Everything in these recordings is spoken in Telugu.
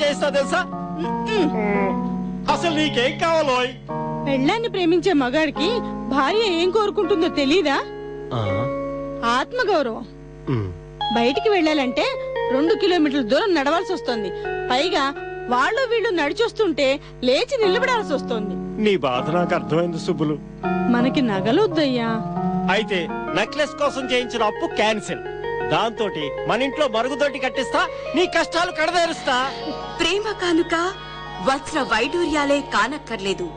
చేయిస్తా తెలుసా? అసలు నీకేం కావాలో? పెళ్ళాన్ని ప్రేమించే మగాడికి భార్య ఏం కోరుకుంటుందో తెలీదా? ఆత్మగౌరవం. బయటికి వెళ్ళాలంటే 2 కిలోమీటర్ల దూరం నడవాల్సి వస్తుంది. పైగా వాళ్ళు వీళ్ళు నడిచొస్తుంటే లేచి నిలబడాల్సి వస్తుంది. నీ బాధ నాకు అర్థమైంది సుబ్బులు. మనకి నగలొద్దయ్యా. అయితే నెక్లెస్ కోసం చేయించిన అప్పు క్యాన్సిల్. దాంతో మన ఇంట్లో మరుగుదొడ్డి కట్టిస్తా, నీ కష్టాలు కడదేరుస్తా. ప్రేమ కానుక వజ్ర వైడూర్యాలే కానక్కర్లేదు.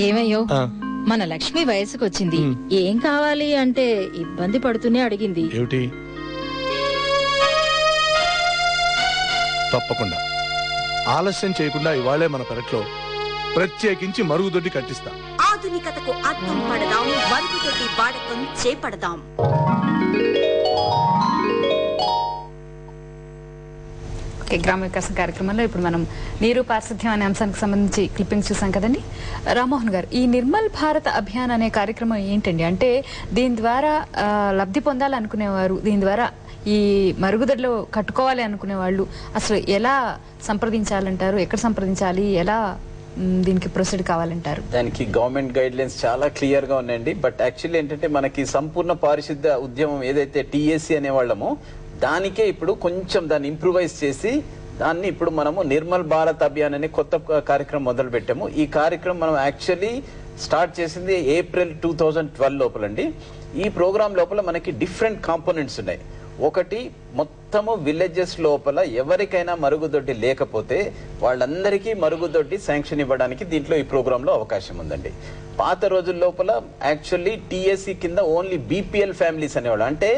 ఏమయ్యో, మన లక్ష్మి వయసుకు వచ్చింది. ఏం కావాలి అంటే ఇబ్బంది పడుతూనే అడిగింది. ఏమిటి? తప్పకుండా ఆలస్యం చేయకుండా ఇవాళే మన పెరట్లో ప్రత్యేకించి మరుగుదొడ్డి కట్టిస్తా. ఆధునికతకు అద్దం పడదాం, మరుగుదొడ్డి వాడకం చేపడదాం. గ్రామ వికాసం కార్యక్రమంలో ఇప్పుడు మనం నీరు పారిశుద్ధ్యం అనే అంశానికి సంబంధించి క్లిప్పింగ్ చూసాం కదండి. రామ్మోహన్ గారు, ఈ నిర్మల్ భారత్ అభియాన్ అనే కార్యక్రమం ఏంటండి? అంటే దీని ద్వారా లబ్ధి పొందాలనుకునేవారు, దీని ద్వారా ఈ మరుగుదొడ్లు కట్టుకోవాలి అనుకునే వాళ్ళు అసలు ఎలా సంప్రదించాలంటారు? ఎక్కడ సంప్రదించాలి? ఎలా దీనికి ప్రొసీడ్ కావాలంటారు? దానికి గవర్నమెంట్ గైడ్ లైన్స్ చాలా క్లియర్ గా ఉన్నాయండి. బట్ యాక్చువల్లీ ఏంటంటే మనకి సంపూర్ణ పారిశుద్ధ ఉద్యమం ఏదైతే టీఏసీ అనేవాళ్ళమో దానికే ఇప్పుడు కొంచెం దాన్ని ఇంప్రూవైజ్ చేసి దాన్ని ఇప్పుడు మనము నిర్మల్ భారత్ అభియాన్ అనే కొత్త కార్యక్రమం మొదలు పెట్టాము. ఈ కార్యక్రమం మనం యాక్చువల్లీ స్టార్ట్ చేసింది ఏప్రిల్ 2012 లోపలండి. ఈ ప్రోగ్రామ్ లోపల మనకి డిఫరెంట్ కాంపోనెంట్స్ ఉన్నాయి. ఒకటి, మొత్తము విలేజెస్ లోపల ఎవరికైనా మరుగుదొడ్డి లేకపోతే వాళ్ళందరికీ మరుగుదొడ్డి శాంక్షన్ ఇవ్వడానికి దీంట్లో ఈ ప్రోగ్రామ్ లో అవకాశం ఉందండి. పాత రోజుల లోపల యాక్చువల్లీ టీఎస్సీ కింద ఓన్లీ బీపీఎల్ ఫ్యామిలీస్ అనేవాళ్ళు, అంటే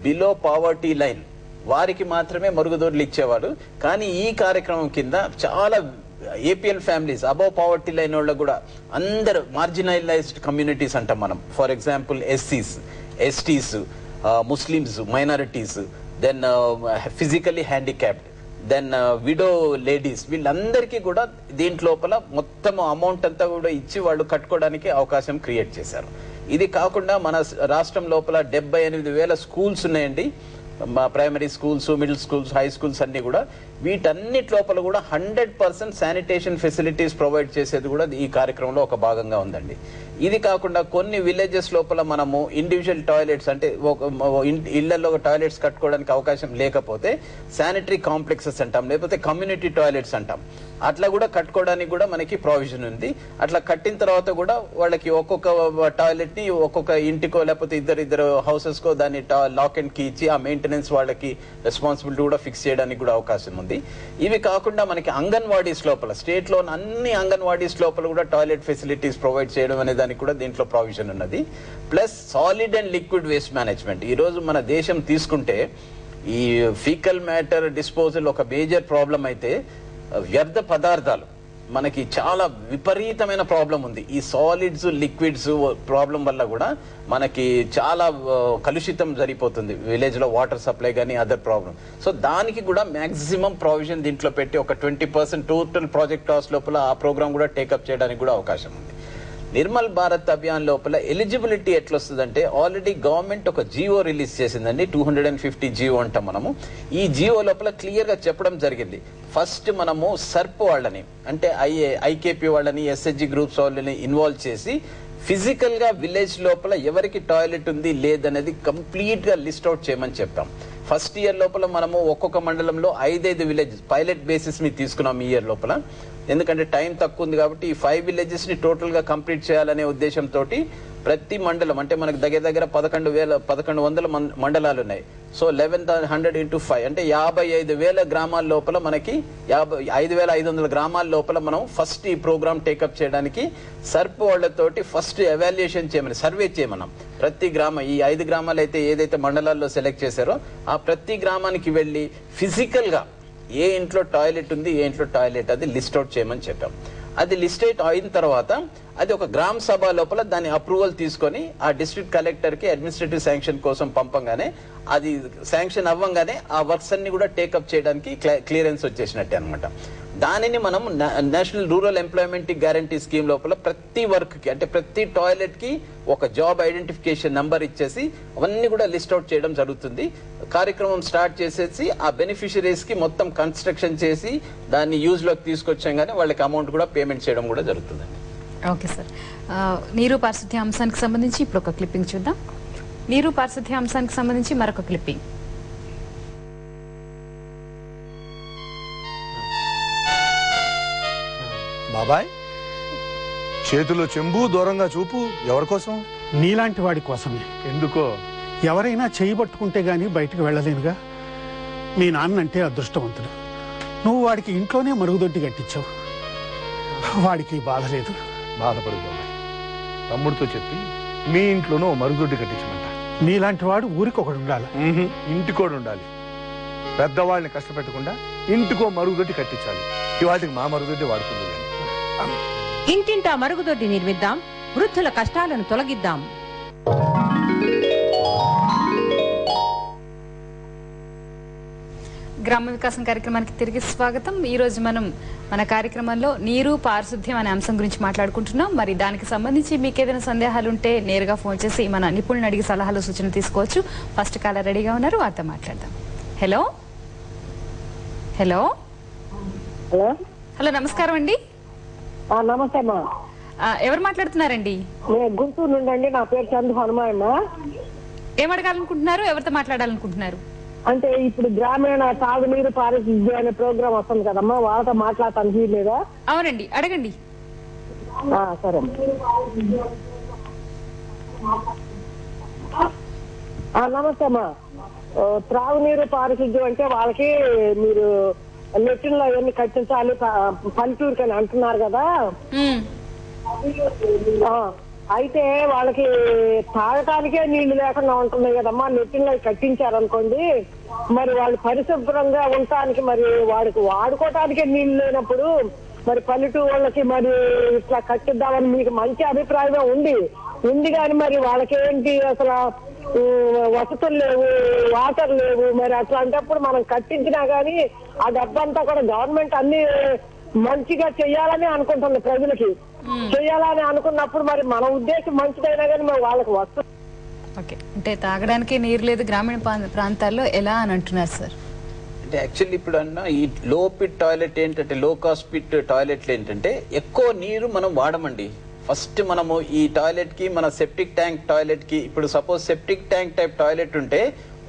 బిలో పావర్టీ లైన్, వారికి మాత్రమే మరుగుదొడ్లు ఇచ్చేవారు. కానీ ఈ కార్యక్రమం కింద చాలా APL families, above poverty line వాళ్ళు కూడా అందరు మార్జినలైజ్డ్ కమ్యూనిటీస్ అంటాం మనం. ఫర్ ఎగ్జాంపుల్ ఎస్సీస్, STs, Muslims, minorities, then physically handicapped, then widow ladies, వీళ్ళందరికీ కూడా దీంట్లోపల మొత్తం అమౌంట్ అంతా కూడా ఇచ్చి వాళ్ళు కట్టుకోవడానికి అవకాశం క్రియేట్ చేశారు. ఇది కాకుండా మన రాష్ట్రం లోపల 78,000 స్కూల్స్ ఉన్నాయండి. Primary schools, middle schools, high schools అన్ని కూడా. వీటన్నిటి లోపల కూడా 100% శానిటేషన్ ఫెసిలిటీస్ ప్రొవైడ్ చేసేది కూడా ఈ కార్యక్రమంలో ఒక భాగంగా ఉందండి. ఇది కాకుండా కొన్ని విలేజెస్ లోపల మనము ఇండివిజువల్ టాయిలెట్స్, అంటే ఇళ్లలో టాయిలెట్స్ కట్టుకోవడానికి అవకాశం లేకపోతే శానిటరీ కాంప్లెక్సెస్ అంటాం, లేకపోతే కమ్యూనిటీ టాయిలెట్స్ అంటాం, అట్లా కూడా కట్టుకోవడానికి కూడా మనకి ప్రావిజన్ ఉంది. అట్లా కట్టిన తర్వాత కూడా వాళ్ళకి ఒక్కొక్క టాయిలెట్ ని ఒక్కొక్క ఇంటికో లేకపోతే ఇద్దరు హౌసెస్ కో దాన్ని లాక్ అండ్ కీ ఇచ్చి ఆ మెయింటెనెన్స్ వాళ్ళకి రెస్పాన్సిబిలిటీ కూడా ఫిక్స్ చేయడానికి కూడా అవకాశం ఉంది. ఇవి కాకుండా మనకి అంగన్వాడీస్ లోపల, స్టేట్ లో అన్ని అంగన్వాడీస్ లోపల కూడా టాయిలెట్ ఫెసిలిటీస్ ప్రొవైడ్ చేయడం అనే దానికి కూడా దీంట్లో ప్రావిజన్ ఉన్నది. Plus solid and liquid waste management. ఈ రోజు మన దేశం తీసుకుంటే ఈ ఫీకల్ మ్యాటర్ డిస్పోజల్ ఒక మేజర్ ప్రాబ్లం అయితే, వ్యర్థ పదార్థాలు మనకి చాలా విపరీతమైన ప్రాబ్లం ఉంది. ఈ సాలిడ్స్, లిక్విడ్స్ ప్రాబ్లం వల్ల కూడా మనకి చాలా కలుషితం జరిగిపోతుంది విలేజ్ లో, వాటర్ సప్లై కానీ అదర్ ప్రాబ్లం. సో దానికి కూడా మాక్సిమం ప్రావిజన్ దీంట్లో పెట్టి ఒక 20% టోటల్ ప్రాజెక్ట్ కాస్ట్ లోపల ఆ ప్రోగ్రామ్ కూడా టేకప్ చేయడానికి కూడా అవకాశం ఉంది. నిర్మల్ భారత్ అభియాన్ లోపల ఎలిజిబిలిటీ ఎట్లా వస్తుందంటే, ఆల్రెడీ గవర్నమెంట్ ఒక జియో రిలీజ్ చేసిందండి, 250 జియో అంటాం మనము. ఈ జియో లోపల క్లియర్ గా చెప్పడం జరిగింది. ఫస్ట్ మనము సర్ప్ వాళ్ళని, అంటే ఐకేపీ వాళ్ళని, ఎస్హెచ్జి గ్రూప్స్ వాళ్ళని ఇన్వాల్వ్ చేసి ఫిజికల్ గా విలేజ్ లోపల ఎవరికి టాయిలెట్ ఉంది లేదనేది కంప్లీట్ గా లిస్ట్ అవుట్ చేయమని చెప్పాం. ఫస్ట్ ఇయర్ లోపల మనము ఒక్కొక్క మండలంలో 5 విలేజెస్ పైలట్ బేసిస్ మీద తీసుకున్నాం ఈ ఇయర్ లోపల. ఎందుకంటే టైం తక్కువ ఉంది కాబట్టి ఈ 5 విలేజెస్ ని టోటల్ గా కంప్లీట్ చేయాలనే ఉద్దేశంతో ప్రతి మండలం, అంటే మనకు దగ్గర 1100 మండలాలు ఉన్నాయి. సో 1100 into 5 అంటే 55,000 గ్రామాల లోపల మనకి 55,500 గ్రామాల లోపల మనం ఫస్ట్ ఈ ప్రోగ్రామ్ టేకప్ చేయడానికి సర్ప్ వాళ్ళతోటి ఫస్ట్ ఎవాల్యుయేషన్ చేయమని, సర్వే చేయమన్నాం. ప్రతి గ్రామం, ఈ 5 గ్రామాలు అయితే ఏదైతే మండలాల్లో సెలెక్ట్ చేశారో ఆ ప్రతి గ్రామానికి వెళ్లి ఫిజికల్ గా ఏ ఇంట్లో టాయిలెట్ ఉంది, ఏ ఇంట్లో టాయిలెట్ అది లిస్ట్ అవుట్ చేయమని చెప్పాం. అది లిస్ట్ అయిన తర్వాత అది ఒక గ్రామ సభ లోపల దాని అప్రూవల్ తీసుకొని ఆ డిస్ట్రిక్ట్ కలెక్టర్ కి అడ్మినిస్ట్రేటివ్ శాంక్షన్ కోసం పంపంగానే అది శాంక్షన్ అవ్వంగానే ఆ వర్క్స్ అన్ని కూడా టేకప్ చేయడానికి క్లియరెన్స్ వచ్చేసినట్టే అనమాట. దానిని మనం national rural employment guarantee scheme లోపల ప్రతి వర్క్ కి అంటే ప్రతి టాయిలెట్ కి ఒక జాబ్ ఐడెంటిఫికేషన్ నంబర్ ఇచ్చేసి అవన్నీ కూడా లిస్ట్ అవుట్ చేయడం జరుగుతుంది. కార్యక్రమం స్టార్ట్ చేసేసి ఆ బెనిఫిషరీస్ కి మొత్తం కన్స్ట్రక్షన్ చేసి దాన్ని యూజ్ లోకి తీసుకొచ్చాగానే వాళ్ళకి అమౌంట్ కూడా పేమెంట్ చేయడం కూడా జరుగుతుందండి. ఓకే సార్, నీరు పారిశుద్ధ్య అంశానికి సంబంధించి ఇప్పుడు ఒక క్లిప్పింగ్ చూద్దాం. నీరు పారిశుద్ధ్య అంశానికి సంబంధించి మరొక క్లిప్పింగ్. బాబాయ్, చేతిలో చెంబు, దూరంగా చూపు, ఎవరి కోసం? నీలాంటి వాడి కోసమే. ఎందుకో? ఎవరైనా చేయి పట్టుకుంటే గానీ బయటకు వెళ్ళలేనుగా. మీ నాన్నంటే అదృష్టవంతుడు. నువ్వు వాడికి ఇంట్లోనే మరుగుదొడ్డి కట్టించావు. వాడికి బాధ లేదు. బాధపడు బాబాయ్, తమ్ముడితో చెప్పి మీ ఇంట్లోనూ మరుగుదొడ్డి కట్టించమంట. నీలాంటి వాడు ఊరికి ఒకడు ఉండాలి. ఇంటికోడు ఉండాలి. పెద్దవాళ్ళని కష్టపెట్టకుండా ఇంటికో మరుగుదొడ్డి కట్టించాలి. ఇవాటికి మా మరుగుదొడ్డి వాడుతుంది. ఇంటింటా మరుగుదొడ్డి నిర్మిద్దాం, వృద్ధుల కష్టాలను తొలగిద్దాం. గ్రామ వికాసం కార్యక్రమానికి తిరిగి స్వాగతం. ఈ రోజు మనం మన కార్యక్రమంలో నీరు పారిశుద్ధ్యం అనే అంశం గురించి మాట్లాడుకుంటున్నాం. మరి దానికి సంబంధించి మీకు ఏదైనా సందేహాలు ఉంటే నేరుగా ఫోన్ చేసి మన నిపుణులను అడిగి సలహాలు సూచనలు తీసుకోవచ్చు. ఫస్ట్ కాలర్ రెడీగా ఉన్నారు, వారితో మాట్లాడదాం. హలో హలో హలో హలో నమస్కారం అండి. నమస్తే అమ్మా. ఎవరు మాట్లాడుతున్నారండి? గుంటూరు నుండి అండి. నా పేరు చందు హనుమాన్. ఏం అడగాలనుకుంటున్నారు? ఎవరితో మాట్లాడాలనుకుంటున్నారు? అంటే ఇప్పుడు గ్రామీణ తాగునీరు పారిశుద్ధ్యం అనే ప్రోగ్రామ్ వస్తుంది కదమ్మా, వాళ్ళతో మాట్లాడటానికి లేదా? అవునండి, అడగండి. సరే నమస్తే అమ్మా. త్రాగునీరు పారిశుద్ధ్యం అంటే వాళ్ళకి మీరు లెట్రిన్లో అవన్నీ కట్టించాలి పల్లెటూరుకి అని అంటున్నారు కదా. అయితే వాళ్ళకి తాగటానికే నీళ్లు లేకుండా ఉంటున్నాయి కదమ్మా. లెట్రిన్లో కట్టించారనుకోండి, మరి వాళ్ళు పరిశుభ్రంగా ఉండటానికి మరి వాడికి వాడుకోవటానికే నీళ్లు లేనప్పుడు మరి పల్లెటూరు వాళ్ళకి మరి ఇట్లా కట్టిద్దామని మీకు మంచి అభిప్రాయమే ఉంది కానీ మరి వాళ్ళకేంటి అసలు వసతులు లేవు, వాటర్ లేవు. మరి అట్లాంటప్పుడు మనం కట్టించినా గానీ ఆ డబ్బంతా కూడా గవర్నమెంట్ అన్ని మంచిగా చెయ్యాలని అనుకుంటుంది. ప్రజలకి చెయ్యాలని అనుకున్నప్పుడు మరి మన ఉద్దేశం మంచిదైనా కానీ మరి వాళ్ళకి వస్తుంది. ఓకే, అంటే తాగడానికి నీరు లేదు గ్రామీణ ప్రాంతాల్లో ఎలా అని అంటున్నారు సార్? అంటే యాక్చువల్లీ ఇప్పుడు అన్న ఈ లో పిట్ టాయిలెట్ ఏంటంటే లో కాస్ట్ పిట్ టాయిలెట్లు ఏంటంటే ఎక్కువ నీరు మనం వాడమండి. ఫస్ట్ మనము ఈ టాయిలెట్ కి మన సెప్టిక్ ట్యాంక్ టాయిలెట్ కి ఇప్పుడు suppose septic tank type toilet ఉంటే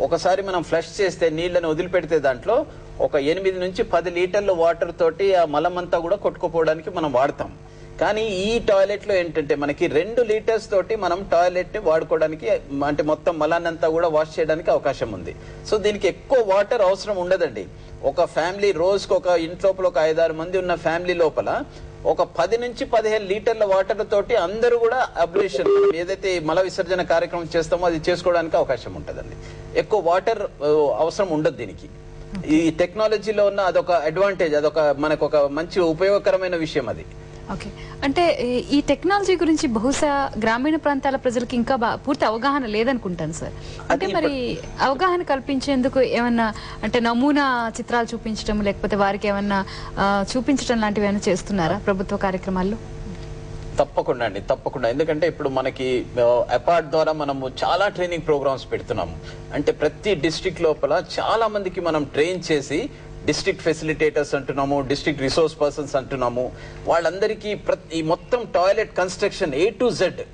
ఒకసారి మనం ఫ్లష్ చేస్తే నీళ్లను వదిలిపెడితే దాంట్లో ఒక 8 నుంచి 10 లీటర్ల వాటర్ తోటి ఆ మలమంతా కూడా కొట్టుకుపోవడానికి మనం వాడతాం. కానీ ఈ టాయిలెట్ లో ఏంటంటే మనకి 2 లీటర్స్ తోటి మనం టాయిలెట్ వాడుకోవడానికి అంటే మొత్తం మలాన్నంతా కూడా వాష్ చేయడానికి అవకాశం ఉంది. సో దీనికి ఎక్కువ వాటర్ అవసరం ఉండదండి. ఒక ఫ్యామిలీ రోజుకి ఒక ఇంట్లోపల ఒక 5-6 మంది ఉన్న ఫ్యామిలీ లోపల ఒక 10 నుంచి 15 లీటర్ల వాటర్ తోటి అందరూ కూడా అబ్లేషన్ ఏదైతే మల విసర్జన కార్యక్రమం చేస్తామో అది చేసుకోవడానికి అవకాశం ఉంటుందండి. ఎక్కువ వాటర్ అవసరం ఉండదు దీనికి. ఈ టెక్నాలజీలో ఉన్న అదొక అడ్వాంటేజ్, అదొక మనకు ఒక మంచి ఉపయోగకరమైన విషయం అది. ఓకే, అంటే ఈ టెక్నాలజీ గురించి బహుశా గ్రామీణ ప్రాంతాల ప్రజలకు ఇంకా పూర్తి అవగాహన లేదనుకుంటాను సార్. అంటే మరి అవగాహన కల్పించేందుకు ఏమన్నా అంటే నమూనా చిత్రాలు చూపించడం లేకపోతే వారికి ఏమన్నా చూపించడం లాంటివి ఏమైనా చేస్తున్నారా ప్రభుత్వ కార్యక్రమాల్లో? తప్పకుండా అండి, తప్పకుండా. ఎందుకంటే ఇప్పుడు మనకి అపార్ట్ ద్వారా మనము చాలా ట్రైనింగ్ ప్రోగ్రామ్స్ పెడుతున్నాము. అంటే ప్రతి డిస్ట్రిక్ట్ లోపల చాలా మందికి మనం ట్రైన్ చేసి డిస్ట్రిక్ట్ ఫెసిలిటేటర్స్ అంటున్నాము, డిస్ట్రిక్ట్ రిసోర్స్ పర్సన్స్ అంటున్నాము. వాళ్ళందరికీ ఈ మొత్తం toilet construction A to Z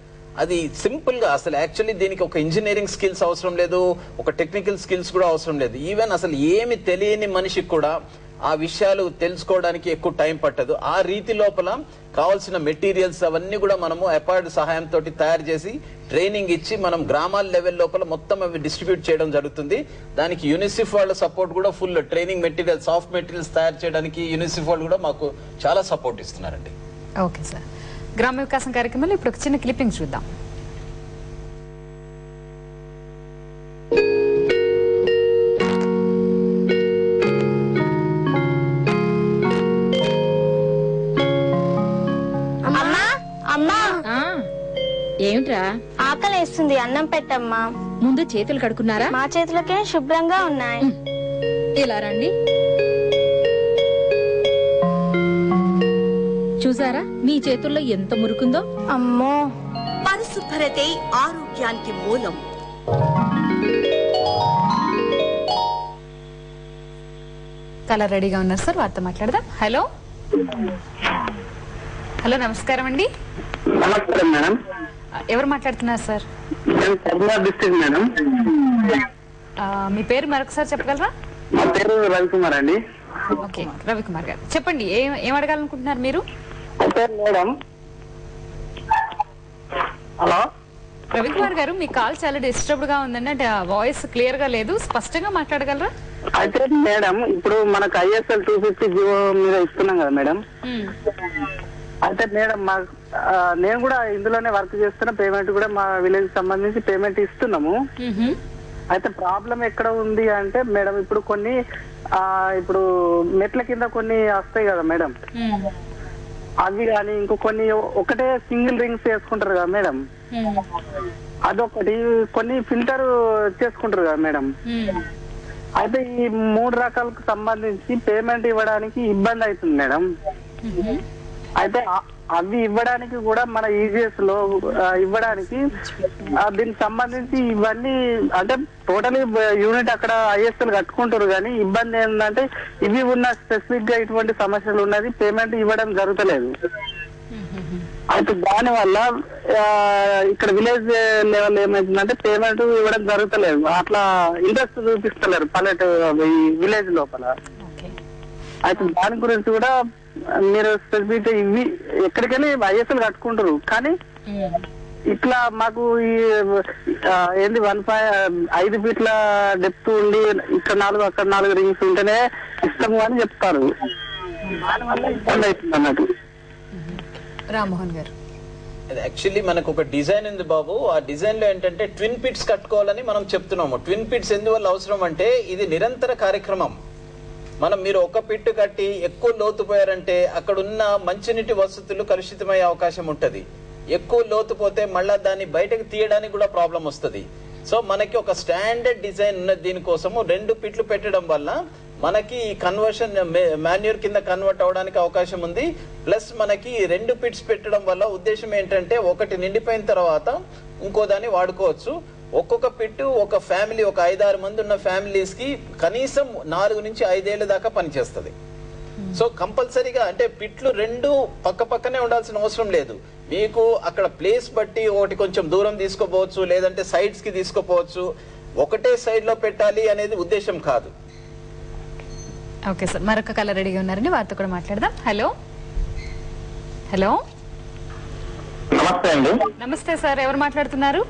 అది సింపుల్ గా అసలు యాక్చువల్లీ దీనికి ఒక ఇంజనీరింగ్ స్కిల్స్ అవసరం లేదు, ఒక టెక్నికల్ స్కిల్స్ కూడా అవసరం లేదు. ఈవెన్ అసలు ఏమి తెలియని మనిషికి కూడా ఆ విషయాలు తెలుసుకోవడానికి ఎక్కువ టైం పట్టదు. ఆ రీతి లోపల కావాల్సిన మెటీరియల్స్ అవన్నీ కూడా మనము అపార్డ్ సహాయంతో తయారు చేసి ట్రైనింగ్ ఇచ్చి మనం గ్రామాల లెవెల్ లోపల మొత్తం అవి డిస్ట్రిబ్యూట్ చేయడం జరుగుతుంది. దానికి యూనిసెఫ్ వాళ్ళ సపోర్ట్ కూడా full training material soft materials తయారు చేయడానికి యూనిసెఫ్ వాళ్ళు కూడా మాకు చాలా సపోర్ట్ ఇస్తున్నారండి. ఓకే సార్, గ్రామ వికాసం కార్యక్రమంలో ఇప్పుడు ఒక చిన్న క్లిప్పింగ్ చూద్దాం. ఏమిట్రా? ఆకలేస్తుంది, అన్నం పెట్టమ్మా. ముందు చేతులు కడుక్కున్నారా? మా చేతులకే శుభ్రంగా ఉన్నాయి. ఇలా రండి. చూసారా మీ చేతుల్లో ఎంత మురుకుందో? అమ్మో. పరిశుభ్రతే ఆరోగ్యానికి మూలం. చాలా రెడీగా ఉన్నారు సార్, వారితో మాట్లాడదాం. హలో హలో, నమస్కారం అండి. నమస్కారం మేడం. ఎవరు మాట్లాడుతున్నారు సార్? District madam. మీ పేరు మరొకసారి చెప్పగలరా? మా పేరు రవికుమార్ అండి. ఓకే, రవికుమార్ గారు చెప్పండి, ఏం అడగాలనుకుంటున్నారు మీరు? మేడం హలో రవికుమార్ గారు, మీ కాల్ చాలా డిస్టర్బ్డ్ గా ఉందండి. అంటే వాయిస్ క్లియర్ గా లేదు, స్పష్టంగా మాట్లాడగలరా? అయితే మేడం, ఇప్పుడు మనకు ISL 250 జియో మీద ఇస్తున్నాం కదా మేడం. అయితే మేడం నేను కూడా ఇందులోనే వర్క్ చేస్తున్నా. పేమెంట్ కూడా మా విలేజ్ సంబంధించి పేమెంట్ ఇస్తున్నాము. అయితే ప్రాబ్లం ఎక్కడ ఉంది అంటే మేడం, ఇప్పుడు కొన్ని ఇప్పుడు మెట్ల కింద కొన్ని వస్తాయి కదా మేడం, అవి కానీ ఇంకో కొన్ని ఒకటే సింగిల్ రింగ్స్ వేసుకుంటారు కదా మేడం, అదొకటి. కొన్ని ఫిల్టర్ చేసుకుంటారు కదా మేడం. అయితే ఈ 3 రకాలకు సంబంధించి పేమెంట్ ఇవ్వడానికి ఇబ్బంది అవుతుంది మేడం. అయితే అవి ఇవ్వడానికి కూడా మన EGS లో ఇవ్వడానికి దీనికి సంబంధించి ఇవన్నీ అంటే టోటలీ యూనిట్ అక్కడ ISL కట్టుకుంటారు, కానీ ఇబ్బంది ఏంటంటే ఇవి ఉన్న స్పెసిఫిక్ గా ఇటువంటి సమస్యలు ఉన్నది, పేమెంట్ ఇవ్వడం జరుగుతలేదు. అయితే దాని వల్ల ఇక్కడ విలేజ్ లెవెల్ ఏమైతుందంటే పేమెంట్ ఇవ్వడం జరుగుతలేదు, అట్లా ఇంట్రెస్ట్ చూపిస్తలేరు పల్లెటూరు ఈ విలేజ్ లోపల. అయితే దాని గురించి కూడా మీరు స్పెసిఫిక్ ఇవి ఎక్కడికెళ్ళి ISL కట్టుకుంటారు, కానీ ఇట్లా మాకు ఈ ఏంది 5 ఫీట్ల డెప్త్ ఉండి ఇక్కడ 4 అక్కడ 4 రింగ్స్ ఉంటేనే ఇష్టము అని చెప్తారు. దానివల్ల ఇబ్బంది అవుతుంది అన్నట్టు. రామ్మోహన్ గారు, యాక్చువల్లీ మనకు ఒక డిజైన్ ఉంది బాబు. ఆ డిజైన్ లో ఏంటంటే ట్విన్ పిట్స్ కట్టుకోవాలని మనం చెప్తున్నాము. ట్విన్ పిట్స్ ఎందువల్ల అవసరం అంటే ఇది నిరంతర కార్యక్రమం. మీరు ఒక పిట్టు కట్టి ఎక్కువ లోతు పోయారంటే అక్కడ ఉన్న మంచినీటి వసతులు కలుషితమయ్యే అవకాశం ఉంటది. ఎక్కువ లోతు పోతే మళ్ళా దాన్ని బయటకు తీయడానికి కూడా ప్రాబ్లం వస్తుంది. సో మనకి ఒక స్టాండర్డ్ డిజైన్ ఉన్నది. దీనికోసము 2 పిట్లు పెట్టడం వల్ల మనకి కన్వర్షన్ మాన్యూర్ కింద కన్వర్ట్ అవడానికి అవకాశం ఉంది. ప్లస్ మనకి 2 పిట్స్ పెట్టడం వల్ల ఉద్దేశం ఏంటంటే ఒకటి నిండిపోయిన తర్వాత ఇంకో దాన్ని వాడుకోవచ్చు. ఒక్కొక్క పిట్టు ఒక ఫ్యామిలీ, ఒక 5-6 మంది ఉన్న ఫ్యామిలీస్ కి కనీసం 4 నుంచి 5 ఏళ్ల దాకా పనిచేస్తుంది. సో కంపల్సరీగా అంటే పిట్లు 2 పక్క పక్కనే ఉండాల్సిన అవసరం లేదు. మీకు అక్కడ ప్లేస్ బట్టి ఒకటి కొంచెం దూరం తీసుకోపోవచ్చు, లేదంటే సైడ్స్ కి తీసుకోపోవచ్చు. ఒకటే సైడ్ లో పెట్టాలి అనేది ఉద్దేశం కాదు. ఓకే సార్, మరొక కలర్ రెడీగా ఉన్నారండి, వారితో కూడా మాట్లాడదాం. హలో హలో, నమస్తే అండి. నమస్తే సార్, ఎవరు మాట్లాడుతున్నారు?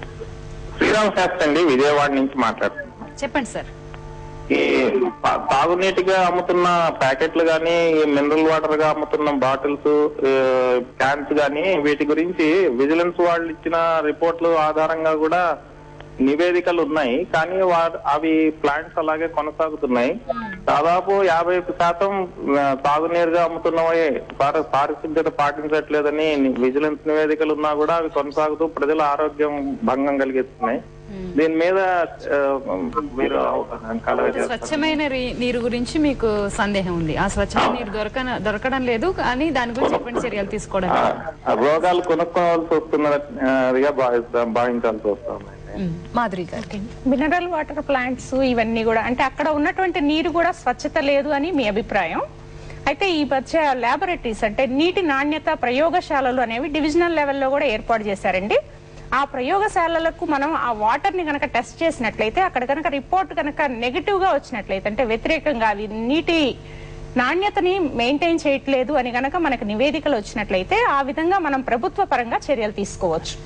శ్రీరామ్ శాస్త్రి అండి, విజయవాడ నుంచి మాట్లాడుతున్నాను. చెప్పండి సార్. ఈ తాగునీటిగా అమ్ముతున్న ప్యాకెట్లు గానీ, మినరల్ వాటర్ గా అమ్ముతున్న బాటిల్స్, క్యాన్స్ గానీ, వీటి గురించి విజిలెన్స్ వాళ్ళు ఇచ్చిన రిపోర్ట్ల ఆధారంగా కూడా నివేదికలు ఉన్నాయి. కానీ అవి ప్లాంట్స్ అలాగే కొనసాగుతున్నాయి. దాదాపు 50% తాగునీరుగా అమ్ముతున్నవే పారిశుద్ధ్యత పాటించట్లేదని విజిలెన్స్ నివేదికలు ఉన్నా కూడా అవి కొనసాగుతూ ప్రజల ఆరోగ్యం భంగం కలిగిస్తున్నాయి. దీని మీద మీరు స్వచ్ఛమైన నీరు గురించి మీకు సందేహం ఉంది. ఆ స్వచ్ఛమైన నీరు దొరకడం లేదు, కానీ దాని గురించి ఎటువంటి చర్యలు తీసుకోవడం, రోగాలు కొనుక్కోవాల్సి వస్తున్నదిగా భావించాల్సి వస్తుంది. మాధురి గారు, మినరల్ వాటర్ ప్లాంట్స్ ఇవన్నీ కూడా అంటే అక్కడ ఉన్నటువంటి నీరు కూడా స్వచ్ఛత లేదు అని మీ అభిప్రాయం. అయితే ఈ మధ్య ల్యాబొరేటరీస్ అంటే నీటి నాణ్యత ప్రయోగశాలలు అనేవి డివిజనల్ లెవెల్లో కూడా ఏర్పాటు చేశారండి. ఆ ప్రయోగశాలలకు మనం ఆ వాటర్ ని కనుక టెస్ట్ చేసినట్లయితే అక్కడ కనుక రిపోర్ట్ కనుక నెగిటివ్ గా వచ్చినట్లయితే, అంటే వ్యతిరేకంగా అవి నీటి నాణ్యతని మెయింటైన్ చేయట్లేదు అని కనుక మనకు నివేదికలు వచ్చినట్లయితే ఆ విధంగా మనం ప్రభుత్వ పరంగా చర్యలు తీసుకోవచ్చు.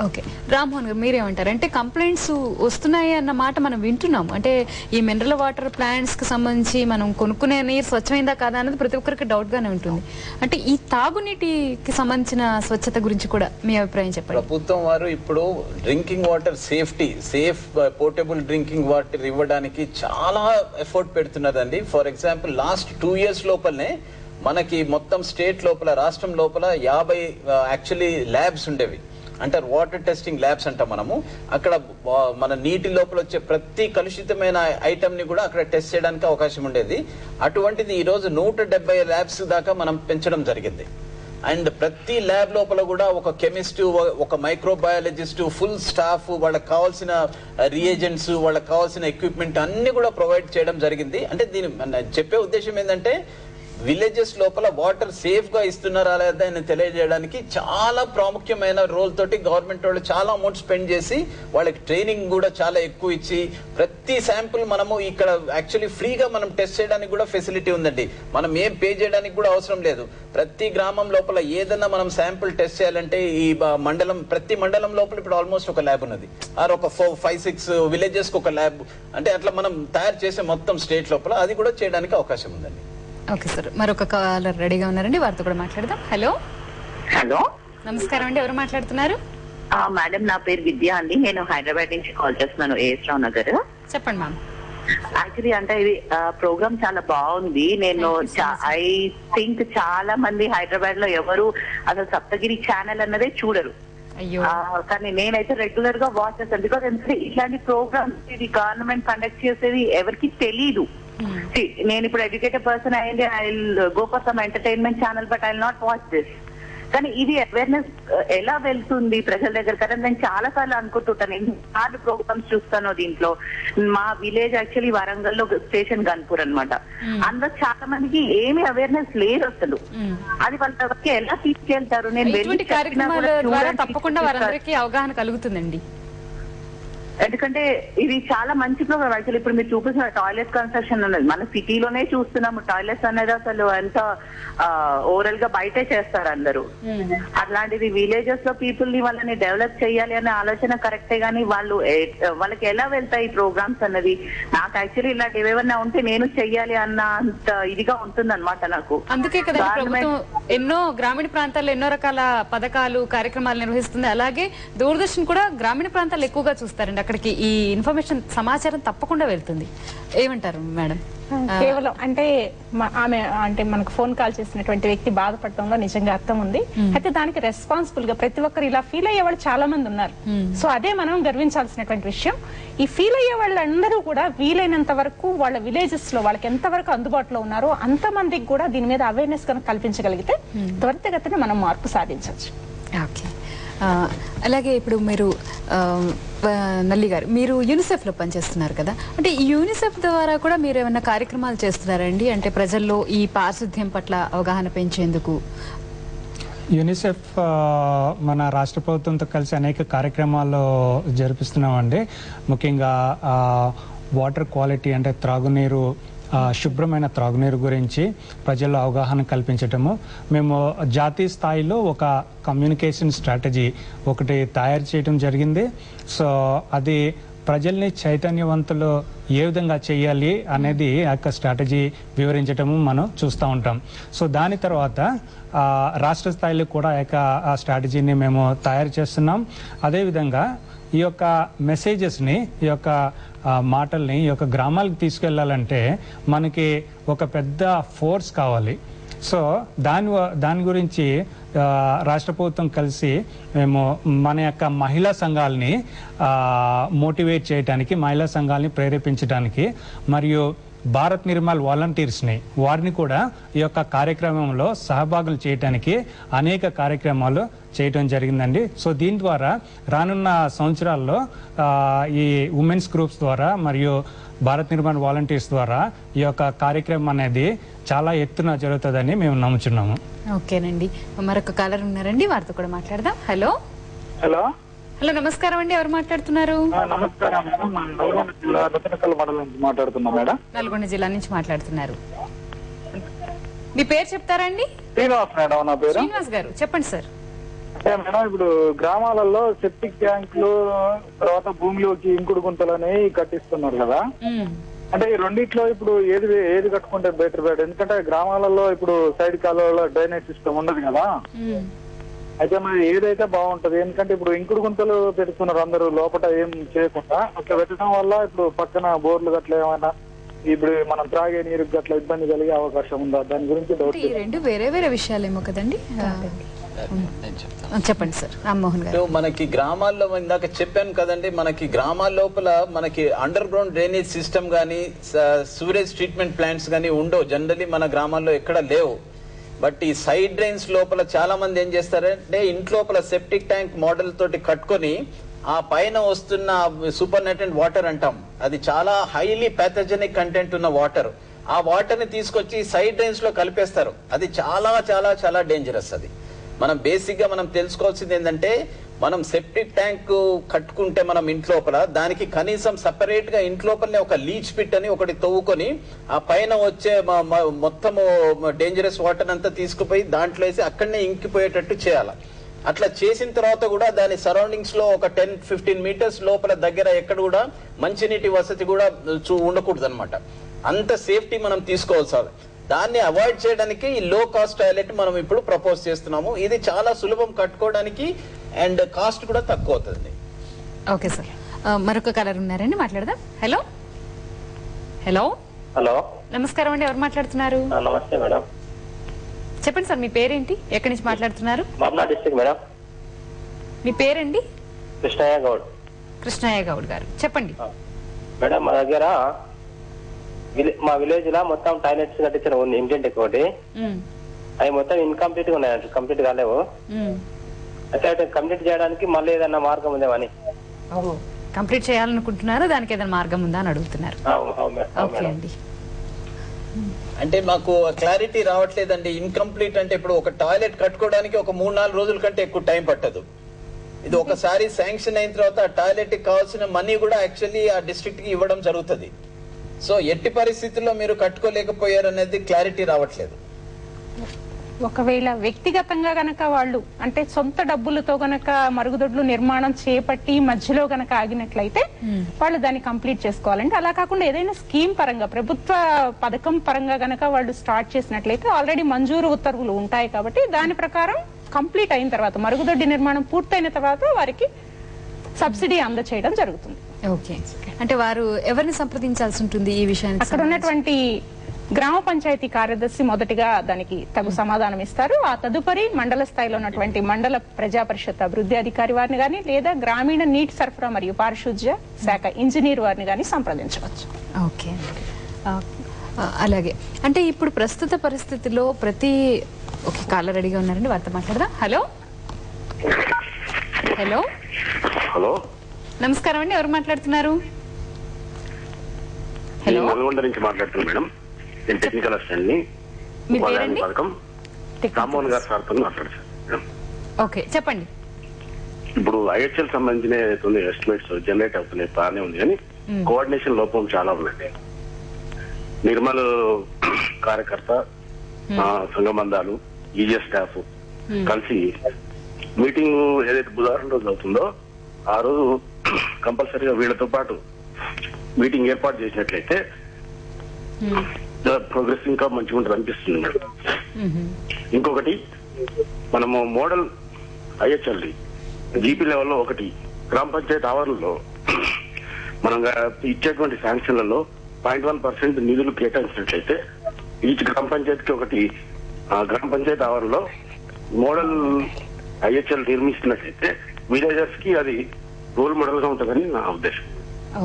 ఓకే, రామ్మోహన్ గారు మీరేమంటారు? అంటే కంప్లైంట్స్ వస్తున్నాయి అన్న మాట మనం వింటున్నాం. అంటే ఈ మినరల్ వాటర్ ప్లాంట్స్ కి సంబంధించి మనం కొనుక్కునే నీరు స్వచ్ఛమైందా కాదా అనేది ప్రతి ఒక్కరికి డౌట్ గానే ఉంటుంది. అంటే ఈ తాగునీటికి సంబంధించిన స్వచ్ఛత గురించి కూడా మీ అభిప్రాయం చెప్పండి. ప్రభుత్వం వారు ఇప్పుడు drinking water safe portable drinking water ఇవ్వడానికి చాలా ఎఫర్ట్ పెడుతున్నదండి. ఫర్ ఎగ్జాంపుల్ లాస్ట్ 2 years లోపలనే మనకి మొత్తం స్టేట్ లోపల, రాష్ట్రం లోపల 50 యాక్చువల్లీ ల్యాబ్స్ ఉండేవి. అంటే వాటర్ టెస్టింగ్ ల్యాబ్స్ అంటాం మనము. అక్కడ మన నీటి లోపల వచ్చే ప్రతి కలుషితమైన ఐటమ్ ని కూడా అక్కడ టెస్ట్ చేయడానికి అవకాశం ఉండేది. అటువంటిది ఈ రోజు 170 ల్యాబ్స్ దాకా మనం పెంచడం జరిగింది. అండ్ ప్రతి ల్యాబ్ లోపల కూడా ఒక కెమిస్ట్, ఒక మైక్రోబయాలజిస్ట్, ఫుల్ స్టాఫ్, వాళ్ళకి కావాల్సిన రియేజెంట్స్, వాళ్ళకి కావాల్సిన ఎక్విప్మెంట్ అన్ని కూడా ప్రొవైడ్ చేయడం జరిగింది. అంటే దీని చెప్పే ఉద్దేశం ఏంటంటే విలేజెస్ లోపల వాటర్ సేఫ్ గా ఇస్తున్నారా లేదా అని తెలియజేయడానికి చాలా ప్రాముఖ్యమైన రోల్ తోటి గవర్నమెంట్ వాళ్ళు చాలా అమౌంట్ స్పెండ్ చేసి వాళ్ళకి ట్రైనింగ్ కూడా చాలా ఎక్కువ ఇచ్చి ప్రతి శాంపుల్ మనము ఇక్కడ యాక్చువల్లీ ఫ్రీగా మనం టెస్ట్ చేయడానికి కూడా ఫెసిలిటీ ఉందండి. మనం ఏం పే చేయడానికి కూడా అవసరం లేదు. ప్రతి గ్రామం లోపల ఏదన్నా మనం శాంపుల్ టెస్ట్ చేయాలంటే ఈ ప్రతి మండలం లోపల ఇప్పుడు ఆల్మోస్ట్ ఒక ల్యాబ్ ఉన్నది, ఆర్ ఒక 4-5-6 విలేజెస్ కి ఒక ల్యాబ్. అంటే అట్లా మనం తయారు చేసే మొత్తం స్టేట్ లోపల అది కూడా చేయడానికి అవకాశం ఉందండి. ఓకే సార్, మరొక కాలర్ రెడీగా ఉన్నారండి, వారితో కూడా మాట్లాడదాం. హలో నమస్కారం అండి, ఎవరు మాట్లాడుతున్నారు? మేడం నా పేరు విద్య అండి, నేను హైదరాబాద్ నుంచి కాల్ చేస్తున్నాను, ఏఎస్ రావు నగర్. చెప్పండి మ్యామ్. యాక్చువల్లీ అంటే ఇది ప్రోగ్రామ్ చాలా బాగుంది. నేను ఐ థింక్ చాలా మంది హైదరాబాద్ లో ఎవరు అసలు సప్తగిరి ఛానల్ అన్నదే చూడరు. కానీ నేనైతే రెగ్యులర్ గా వాచ్ చేస్తాను. బికాస్ ఎందుకంటే ఇట్లాంటి ప్రోగ్రామ్స్ ఇది గవర్నమెంట్ కండక్ట్ చేసేది ఎవరికి తెలీదు. నేను ఇప్పుడు ఎడ్యుకేటెడ్ పర్సన్ అయ్యింది, I will go for some entertainment channel, but I will not watch this. కానీ ఇది అవేర్నెస్ ఎలా వెళ్తుంది ప్రజల దగ్గర కదా నేను చాలా సార్లు అనుకుంటుంటాను. ఎన్నిసార్లు ప్రోగ్రామ్స్ చూస్తాను దీంట్లో. మా విలేజ్ యాక్చువల్లీ వరంగల్ లో స్టేషన్ గన్పూర్ అనమాట. అందులో చాలా మందికి ఏమి అవేర్నెస్ లేదు అసలు. అది వాళ్ళ దగ్గరికి ఎలా తీసుకెళ్తారు? నేను వెళ్ళి కార్యక్రమాల ద్వారా తప్పకుండా వారందరికీ అవగాహన కలుగుతుందండి. ఎందుకంటే ఇది చాలా మంచి ప్రోగ్రామ్. యాక్చువల్లీ ఇప్పుడు మీరు చూపిస్తున్న టాయిలెట్ కన్స్ట్రక్షన్ అనేది మన సిటీలోనే చూస్తున్నాము. టాయిలెట్స్ అనేది అసలు ఎంత ఓవరాల్ గా బయటే చేస్తారు అందరూ. అట్లాంటిది విలేజెస్ లో పీపుల్ ని వాళ్ళని డెవలప్ చేయాలి అనే ఆలోచన కరెక్టే, గానీ వాళ్ళకి ఎలా వెళ్తాయి ఈ ప్రోగ్రామ్స్ అన్నది. నాకు యాక్చువల్లీ ఇలాంటివి ఏమన్నా ఉంటే నేను చెయ్యాలి అన్న అంత ఇదిగా ఉంటుంది అనమాట నాకు. అందుకే కదా ప్రభుత్వం ఎన్నో గ్రామీణ ప్రాంతాల్లో ఎన్నో రకాల పథకాలు కార్యక్రమాలు నిర్వహిస్తుంది. అలాగే దూరదర్శన్ కూడా గ్రామీణ ప్రాంతాలు ఎక్కువగా చూస్తారండి. అక్కడికి ఈ ఇన్ఫర్మేషన్ సమాచారం తప్పకుండా వెళ్తుంది. ఏమంటారు మేడం? కేవలం అంటే ఆమె అంటే మనకు ఫోన్ కాల్ చేసినటువంటి వ్యక్తి బాధపడటంలో నిజంగా అర్థం ఉంది. అయితే దానికి రెస్పాన్సిబుల్ గా ప్రతి ఒక్కరు ఇలా ఫీల్ అయ్యే వాళ్ళు చాలా మంది ఉన్నారు. సో అదే మనం గర్వించాల్సినటువంటి విషయం. ఈ ఫీల్ అయ్యే వాళ్ళందరూ కూడా వీలైనంత వరకు వాళ్ళ విలేజెస్ లో వాళ్ళకి ఎంత వరకు అందుబాటులో ఉన్నారో అంత మందికి కూడా దీని మీద అవేర్నెస్ కనుక కల్పించగలిగితే త్వరితగతిన మనం మార్పు సాధించవచ్చు. ఓకే, అలాగే ఇప్పుడు మీరు నల్లి గారు, మీరు యూనిసెఫ్ లో పనిచేస్తున్నారు కదా, అంటే ఈ యూనిసెఫ్ ద్వారా కూడా మీరు ఏమైనా కార్యక్రమాలు చేస్తున్నారండి? అంటే ప్రజల్లో ఈ పారిశుద్ధ్యం పట్ల అవగాహన పెంచేందుకు. యూనిసెఫ్ మన రాష్ట్ర ప్రభుత్వంతో కలిసి అనేక కార్యక్రమాలు జరిపిస్తున్నామండి. ముఖ్యంగా వాటర్ క్వాలిటీ అంటే త్రాగునీరు, శుభ్రమైన త్రాగునీరు గురించి ప్రజల్లో అవగాహన కల్పించటము. మేము జాతీయ స్థాయిలో ఒక కమ్యూనికేషన్ స్ట్రాటజీ ఒకటి తయారు చేయడం జరిగింది. సో అది ప్రజల్ని చైతన్యవంతులు ఏ విధంగా చేయాలి అనేది ఆ యొక్క స్ట్రాటజీ వివరించటము మనం చూస్తూ ఉంటాం. సో దాని తర్వాత రాష్ట్ర స్థాయిలో కూడా ఆ యొక్క స్ట్రాటజీని మేము తయారు చేస్తున్నాం. అదేవిధంగా ఈ యొక్క మెసేజెస్ని, ఈ యొక్క మాటల్ని ఈ యొక్క గ్రామాలకు తీసుకెళ్లాలంటే మనకి ఒక పెద్ద ఫోర్స్ కావాలి. సో దాని గురించి రాష్ట్ర ప్రభుత్వం కలిసి మేము మన యొక్క మహిళా సంఘాలని మోటివేట్ చేయడానికి, మహిళా సంఘాలని ప్రేరేపించడానికి మరియు భారత్ నిర్మల్ వాలంటీర్స్ని వారిని కూడా ఈ యొక్క కార్యక్రమంలో సహభాగులు చేయడానికి అనేక కార్యక్రమాలు చేయటం జరిగిందండి. సో దీని ద్వారా రానున్న సంవత్సరాల్లో ఈ ఉమెన్స్ గ్రూప్స్ ద్వారా మరియు భారత్ నిర్మల్ వాలంటీర్స్ ద్వారా ఈ యొక్క కార్యక్రమం అనేది చాలా ఎత్తున జరుగుతుందని మేము నమ్ముచున్నాము. ఓకేనండి, మరొక కాలర్ ఉన్నారండి, వారితో కూడా మాట్లాడదాం. హలో హలో హలో నమస్కారం అండి, ఎవరు మాట్లాడుతున్నారు? నమస్కారం మేడం, నల్గొండ జిల్లా రతనకల్ మండలం నుంచి మాట్లాడుతున్నా మేడం. నల్గొండ జిల్లా నుంచి మాట్లాడుతున్నారు. మీ పేరు చెప్తారండి? శ్రీనివాస్ మేడం నా పేరు. శ్రీనివాస్ గారు చెప్పండి సార్. మేడం ఇప్పుడు గ్రామాలలో సెప్టిక్ ట్యాంకులు, తర్వాత భూమిలోకి ఇంకుడు గుంతలు అనేవి కట్టిస్తున్నారు కదా. అంటే ఈ రెండిట్లో ఇప్పుడు ఏది కట్టుకుంటే బెటర్? ఎందుకంటే గ్రామాలలో ఇప్పుడు సైడ్ కాలువలో డ్రైనేజ్ సిస్టమ్ ఉండదు కదా. అయితే మరి ఏదైతే బాగుంటది? ఎందుకంటే ఇప్పుడు ఇంకుడు గుంతలు పెడుతున్నారు అందరూ, లోపల ఏం చేయకుండా అట్లా పెట్టడం వల్ల ఇప్పుడు పక్కన బోర్లు గట్ల ఏమైనా ఇప్పుడు మనం త్రాగే నీరు గట్ల ఇబ్బంది కలిగే అవకాశం ఉందా? దాని గురించి రెండు వేరే వేరే విషయాలేమో కదండి. చెప్పండి సార్ రామ్మోహన్ గారు. మనకి గ్రామాల్లో ఇందాక చెప్పాను కదండి, మనకి గ్రామాల లోపల మనకి అండర్ గ్రౌండ్ డ్రైనేజ్ సిస్టమ్ గానీ సూరేజ్ ట్రీట్మెంట్ ప్లాంట్స్ గానీ ఉండవు. జనరలీ మన గ్రామాల్లో ఎక్కడ లేవు. బట్ ఈ సైడ్ డ్రైన్స్ లోపల చాలా మంది ఏం చేస్తారంటే ఇంట్లోపల సెప్టిక్ ట్యాంక్ మోడల్ తోటి కట్టుకొని ఆ పైన వస్తున్న సూపర్ నెటెంట్ వాటర్ అంటాం, అది చాలా హైలీ ప్యాథోజెనిక్ కంటెంట్ ఉన్న వాటర్. ఆ వాటర్ ని తీసుకొచ్చి సైడ్ డ్రైన్స్ లో కలిపేస్తారు. అది చాలా చాలా చాలా డేంజరస్. అది మనం బేసిక్ గా మనం తెలుసుకోవాల్సింది ఏంటంటే, మనం సెప్టిక్ ట్యాంక్ కట్టుకుంటే మనం ఇంట్లోపల దానికి కనీసం సపరేట్ గా ఇంట్లోపలనే ఒక లీచ్ పిట్ అని ఒకటి తవ్వుకొని ఆ పైన వచ్చే మొత్తము డేంజరస్ వాటర్ అంతా తీసుకుపోయి దాంట్లో వేసి అక్కడనే ఇంకిపోయేటట్టు చేయాలి. అట్లా చేసిన తర్వాత కూడా దాని సరౌండింగ్స్ లో ఒక 10-15 మీటర్స్ లోపల దగ్గర ఎక్కడ కూడా మంచినీటి వసతి కూడా ఉండకూడదు అనమాట. అంత సేఫ్టీ మనం తీసుకోవాలి. దాన్ని అవాయిడ్ చేయడానికి ఈ లో కాస్ట్ టాయిలెట్ మనం ఇప్పుడు ప్రపోజ్ చేస్తున్నాము. ఇది చాలా సులభం కట్టుకోవడానికి అండ్ కాస్ట్ కూడా తక్కువ అవుతుంది. ఓకే సార్, మరొక కలర్ ఉన్నారండి, మాట్లాడదాం. హలో హలో హలో, నమస్కారం అండి, ఎవరు మాట్లాడుతున్నారు? నమస్తే మేడం. చెప్పండి సార్, మీ పేరేంటి, ఎక్కడి నుంచి మాట్లాడుతున్నారు? మమ్నా డిస్ట్రిక్ట్ మేడం. మీ పేరండి? కృష్ణయ్య గౌడ్. కృష్ణయ్య గౌడ్ గారు, చెప్పండి మేడం. మా దగ్గర మా విలేజ్ లో మొత్తం టాయిలెట్స్ కట్టించిన ఉంది, ఇంటింటికి ఒకటి. అవి మొత్తం ఇన్కంప్లీట్ గా ఉన్నాయి, కంప్లీట్ కాలేవు. అయితే కంప్లీట్ చేయడానికి మళ్ళీ ఏదన్నా మార్గం ఉందేమని. కంప్లీట్ చేయాలనుకుంటున్నారు, దానికి ఏదైనా మార్గం ఉందా అని అడుగుతున్నారు. ఓకే అండి. అంటే మాకు క్లారిటీ రావట్లేదండి. ఇన్కంప్లీట్ అంటే ఇప్పుడు ఒక టాయిలెట్ కట్టుకోవడానికి ఒక 3-4 రోజుల కంటే ఎక్కువ టైం పట్టదు. ఇది ఒకసారి శాంక్షన్ అయిన తర్వాత ఆ టాయిలెట్ కి కావాల్సిన మనీ కూడా యాక్చువల్లీ ఆ డిస్ట్రిక్ట్ కి ఇవ్వడం జరుగుతుంది. సో ఎట్టి పరిస్థితుల్లో మీరు కట్టుకోలేకపోయారు అనేది క్లారిటీ రావట్లేదు. ఒకవేళ వ్యక్తిగతంగా గనక వాళ్ళు అంటే సొంత డబ్బులతో గనక మరుగుదొడ్లు నిర్మాణం చేపట్టి మధ్యలో గనక ఆగినట్లయితే వాళ్ళు దాన్ని కంప్లీట్ చేసుకోవాలంటే, అలా కాకుండా ఏదైనా స్కీమ్ పరంగా ప్రభుత్వ పథకం పరంగా గనక వాళ్ళు స్టార్ట్ చేసినట్లయితే ఆల్రెడీ మంజూరు ఉత్తర్వులు ఉంటాయి కాబట్టి దాని ప్రకారం కంప్లీట్ అయిన తర్వాత మరుగుదొడ్డి నిర్మాణం పూర్తయిన తర్వాత వారికి సబ్సిడీ అందచేయడం జరుగుతుంది. ఓకే, అంటే వారు ఎవరిని సంప్రదించాల్సి ఉంటుంది ఈ విషయానికి? అక్కడ ఉన్నటువంటి గ్రామ పంచాయతీ కార్యదర్శి మొదటిగా దానికి తగు సమాధానం ఇస్తారు. ఆ తదుపరి మండల స్థాయిలో ఉన్నటువంటి మండల ప్రజా పరిషత్ అభివృద్ధి అధికారి వారిని గాని లేదా గ్రామీణ నీటి సరఫరా మరియు పారిశుధ్య శాఖ ఇంజనీర్ వారిని గాని సంప్రదించవచ్చు. ఓకే, అలాగే. అంటే ఇప్పుడు ప్రస్తుత పరిస్థితిలో ప్రతి ఓకే కాలర్ రెడీగా ఉన్నారండి, వారితో మాట్లాడదాం. హలో హలో హలో, నమస్కారం అండి, ఎవరు మాట్లాడుతున్నారు? హలో, నల్గొండ నుంచి మాట్లాడుతున్నాను మేడం. నేను టెక్నికల్ అసిస్టెంట్ ని. మీ పేరండి? రామ్మోహన్ గారు సార్తో మాట్లాడుతున్నాను. ఓకే, చెప్పండి. ఇప్పుడు ఐహెచ్ఎల్ సంబంధించిన ఏదైతే ఎస్టిమేట్స్ జనరేట్ అవుతున్నాయి బాగానే ఉంది, కానీ కోఆర్డినేషన్ లోపం చాలా ఉందండి. నిర్మల్ కార్యకర్త, సంఘబంధాలు, ఈజీఎస్ స్టాఫ్ కలిసి మీటింగ్ ఏదైతే బుధవారం రోజు అవుతుందో ఆ రోజు కంపల్సరీగా వీళ్ళతో పాటు మీటింగ్ ఏర్పాటు చేసినట్లయితే ప్రోగ్రెస్ ఇంకా మంచిగా ఉంటుంది అనిపిస్తుంది మేడం. ఇంకొకటి, మనము మోడల్ ఐహెచ్ఎల్ జీపీ లెవెల్లో ఒకటి గ్రామ పంచాయతీ ఆవరణలో మనం ఇచ్చేటువంటి శాంక్షన్లలో 0.1% నిధులు కేటాయించినట్లయితే ఈచ్ గ్రామ పంచాయతీకి ఒకటి గ్రామ పంచాయతీ ఆవరణలో మోడల్ ఐహెచ్ఎల్ నిర్మిస్తున్నట్లయితే విలేజర్స్ కి అది రోల్ మోడల్ గా ఉంటుందని నా ఉద్దేశం.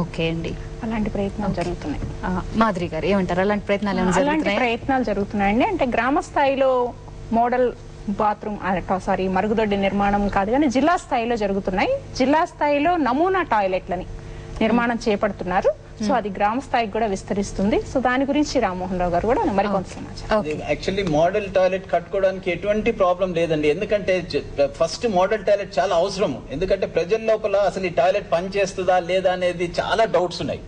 ఓకే అండి, అలాంటి ప్రయత్నాలు జరుగుతున్నాయి. మాధురి గారు ఏమంటారు? అలాంటి ప్రయత్నాలు జరుగుతున్నాయండి. అంటే గ్రామ స్థాయిలో మోడల్ బాత్రూమ్ మరుగుదొడ్డి నిర్మాణం కాదు కానీ జిల్లా స్థాయిలో జరుగుతున్నాయి. జిల్లా స్థాయిలో నమూనా టాయిలెట్లని నిర్మాణం చేపడుతున్నారు. సో అది గ్రామ స్థాయికి కూడా విస్తరిస్తుంది. సో దాని గురించి రామ్మోహన్ రావు గారు కూడా మరికొంత సమాచారం. యాక్చువల్లీ మోడల్ టాయిలెట్ కట్టుకోవడానికి ఎటువంటి ప్రాబ్లం లేదండి. ఎందుకంటే ఫస్ట్ మోడల్ టాయిలెట్ చాలా అవసరం. ఎందుకంటే ప్రజల లోపల అసలు ఈ టాయిలెట్ పనిచేస్తుందా లేదా అనేది చాలా డౌట్స్ ఉన్నాయి.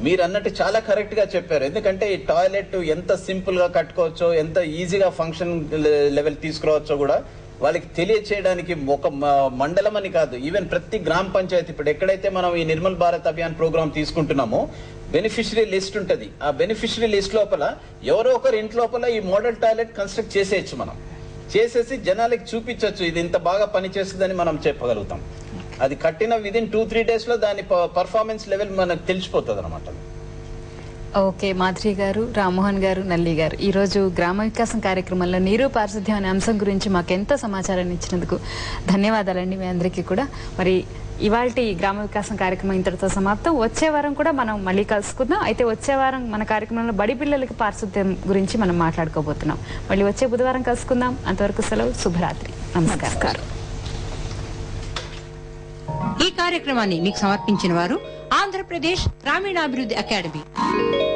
మీరు అన్నట్టు చాలా కరెక్ట్ గా చెప్పారు. ఎందుకంటే ఈ టాయిలెట్ ఎంత సింపుల్ గా కట్టుకోవచ్చో, ఎంత ఈజీగా ఫంక్షన్ లెవెల్ తీసుకురావచ్చో కూడా వాళ్ళకి తెలియచేయడానికి ఒక మండలం అని కాదు, ఈవెన్ ప్రతి గ్రామ పంచాయతీ ఇప్పుడు ఎక్కడైతే మనం ఈ నిర్మల్ భారత్ అభియాన్ ప్రోగ్రామ్ తీసుకుంటున్నామో బెనిఫిషరీ లిస్ట్ ఉంటది. ఆ బెనిఫిషరీ లిస్ట్ లోపల ఎవరో ఒకరు ఇంటి లోపల ఈ మోడల్ టాయిలెట్ కన్స్ట్రక్ట్ చేసేయచ్చు. మనం చేసేసి జనాలకి చూపించవచ్చు ఇది ఇంత బాగా పనిచేస్తుందని మనం చెప్పగలుగుతాం. అది కట్టిన విదిన్ 2-3 days లో దాని పర్ఫార్మెన్స్ లెవెల్ మనకు తెలిసిపోతుంది అనమాట. ఓకే, మాధురి గారు, రామ్మోహన్ గారు, నల్లి గారు, ఈ రోజు గ్రామ వికాసం కార్యక్రమంలో నీరు పారిశుద్ధ్యం అనే అంశం గురించి మాకు ఎంతో సమాచారాన్ని ఇచ్చినందుకు ధన్యవాదాలండి మీ అందరికీ కూడా. మరి ఇవాల్టి గ్రామ వికాసం కార్యక్రమం ఇంతటితో సమాప్తం. వచ్చే వారం కూడా మనం మళ్ళీ కలుసుకుందాం. అయితే వచ్చే వారం మన కార్యక్రమంలో బడి పిల్లలకి పారిశుద్ధ్యం గురించి మనం మాట్లాడుకోబోతున్నాం. మళ్ళీ వచ్చే బుధవారం కలుసుకుందాం. అంతవరకు సెలవు. శుభరాత్రి. నమస్కారం. ఈ కార్యక్రమాన్ని మీకు సమర్పించిన వారు ఆంధ్రప్రదేశ్ గ్రామీణాభివృద్ధి అకాడమీ.